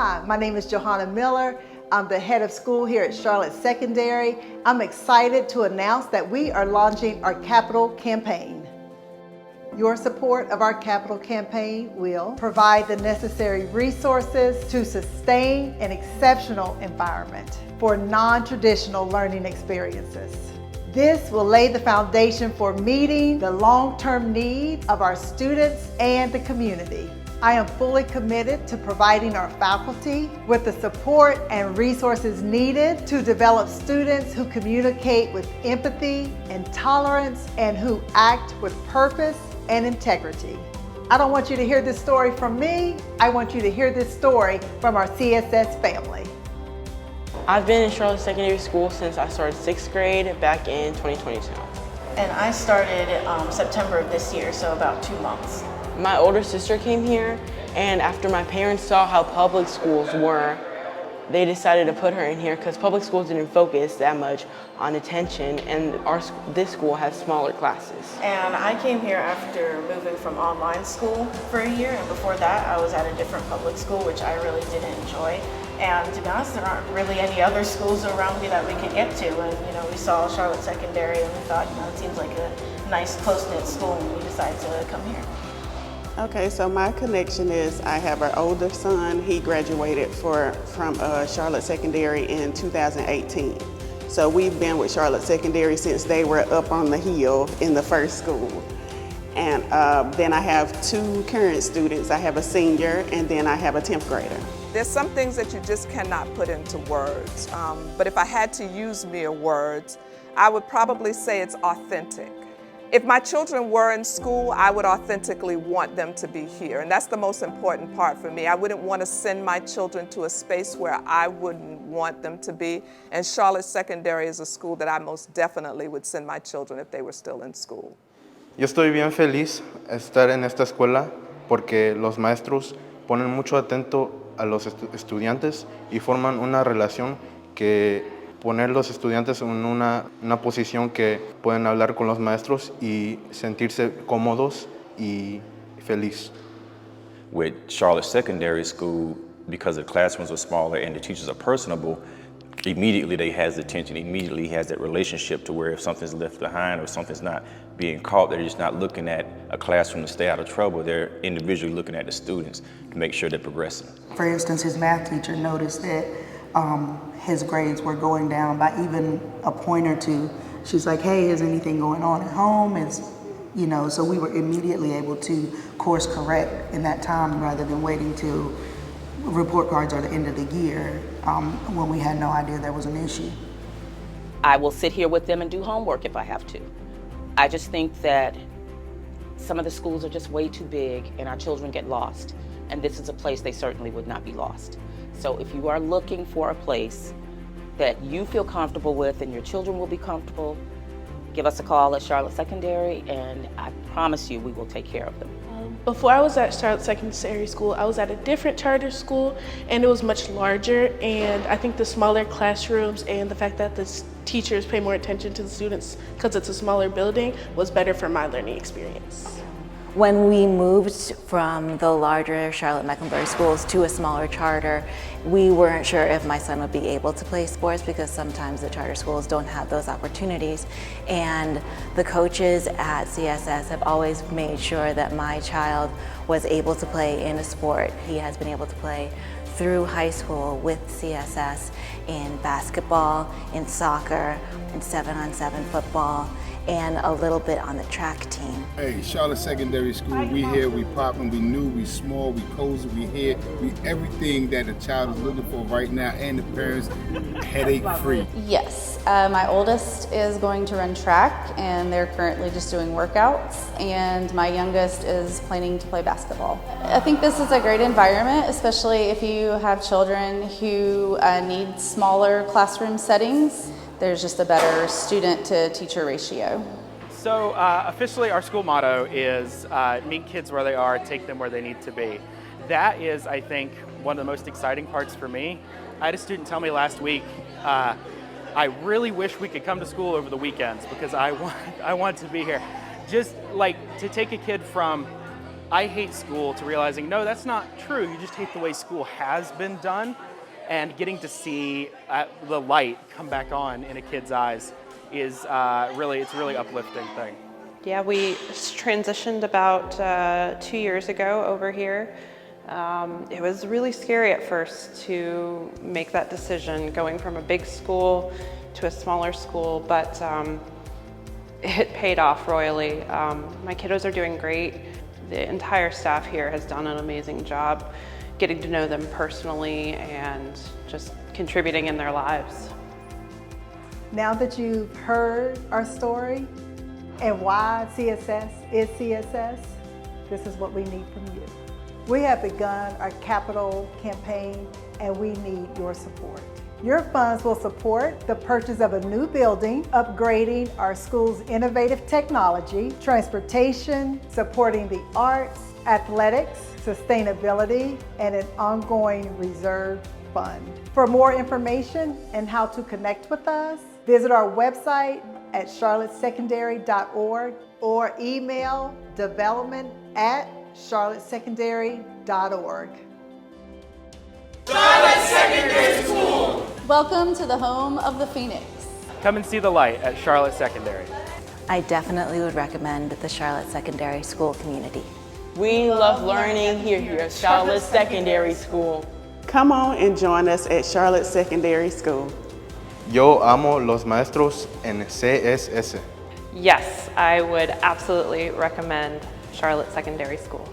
Hi, my name is Johanna Miller. I'm the head of school here at Charlotte Secondary. I'm excited to announce that we are launching our capital campaign. Your support of our capital campaign will provide the necessary resources to sustain an exceptional environment for non-traditional learning experiences. This will lay the foundation for meeting the long-term needs of our students and the community. I am fully committed to providing our faculty with the support and resources needed to develop students who communicate with empathy and tolerance and who act with purpose and integrity. I don't want you to hear this story from me. I want you to hear this story from our CSS family. I've been in Charlotte Secondary School since I started 6th grade back in 2022. And I started September of this year, so about 2 months. My older sister came here, and after my parents saw how public schools were, they decided to put her in here because public schools didn't focus that much on attention, and this school has smaller classes. And I came here after moving from online school for a year, and before that I was at a different public school, which I really didn't enjoy. And to be honest, there aren't really any other schools around me that we could get to. And we saw Charlotte Secondary and we thought, it seems like a nice close-knit school, and we decided to come here. Okay, so my connection is I have an older son. He graduated from Charlotte Secondary in 2018. So we've been with Charlotte Secondary since they were up on the hill in the first school. And then I have 2 current students. I have a senior and then I have a 10th grader. There's some things that you just cannot put into words. But if I had to use mere words, I would probably say it's authentic. If my children were in school, I would authentically want them to be here. And that's the most important part for me. I wouldn't want to send my children to a space where I wouldn't want them to be. And Charlotte Secondary is a school that I most definitely would send my children if they were still in school. Yo estoy bien feliz de estar en esta escuela porque los maestros ponen mucho atento a los estudiantes y forman una relación que poner los estudiantes en una posición que pueden hablar con los maestros y sentirse cómodos y feliz. With Charlotte Secondary School, because the classrooms are smaller and the teachers are personable, immediately they has attention, immediately has that relationship to where if something's left behind or something's not being caught, they're just not looking at a classroom to stay out of trouble. They're individually looking at the students to make sure they're progressing. For instance, his math teacher noticed that his grades were going down by even a point or 2. She's like, hey, is anything going on at home? So we were immediately able to course correct in that time rather than waiting till report cards are the end of the year when we had no idea there was an issue. I will sit here with them and do homework if I have to. I just think that some of the schools are just way too big and our children get lost. And this is a place they certainly would not be lost. So if you are looking for a place that you feel comfortable with and your children will be comfortable, give us a call at Charlotte Secondary and I promise you we will take care of them. Before I was at Charlotte Secondary School, I was at a different charter school and it was much larger, and I think the smaller classrooms and the fact that the teachers pay more attention to the students because it's a smaller building was better for my learning experience. When we moved from the larger Charlotte Mecklenburg schools to a smaller charter, we weren't sure if my son would be able to play sports because sometimes the charter schools don't have those opportunities. And the coaches at CSS have always made sure that my child was able to play in a sport. He has been able to play through high school with CSS in basketball, in soccer, in 7-on-7 football, and a little bit on the track team. Hey, Charlotte Secondary School, we here, we popping, we new, we small, we cozy, we here, we everything that a child is looking for right now, and the parents, headache free. Yes, my oldest is going to run track and they're currently just doing workouts, and my youngest is planning to play basketball. I think this is a great environment, especially if you have children who need smaller classroom settings. There's just a better student to teacher ratio. So officially our school motto is meet kids where they are, take them where they need to be. That is, I think, one of the most exciting parts for me. I had a student tell me last week, I really wish we could come to school over the weekends because I want to be here. Just like to take a kid from I hate school to realizing, no, that's not true. You just hate the way school has been done. And getting to see the light come back on in a kid's eyes is it's a really uplifting thing. Yeah, we transitioned about 2 years ago over here. It was really scary at first to make that decision, going from a big school to a smaller school, but it paid off royally. My kiddos are doing great. The entire staff here has done an amazing job getting to know them personally and just contributing in their lives. Now that you've heard our story and why CSS is CSS, this is what we need from you. We have begun our capital campaign and we need your support. Your funds will support the purchase of a new building, upgrading our school's innovative technology, transportation, supporting the arts, athletics, sustainability, and an ongoing reserve fund. For more information and how to connect with us, visit our website at charlottesecondary.org or email development@charlottesecondary.org. Charlotte Secondary School! Welcome to the home of the Phoenix. Come and see the light at Charlotte Secondary. I definitely would recommend the Charlotte Secondary School community. We love learning here at Charlotte Secondary School. Come on and join us at Charlotte Secondary School. Yo amo los maestros en CSS. Yes, I would absolutely recommend Charlotte Secondary School.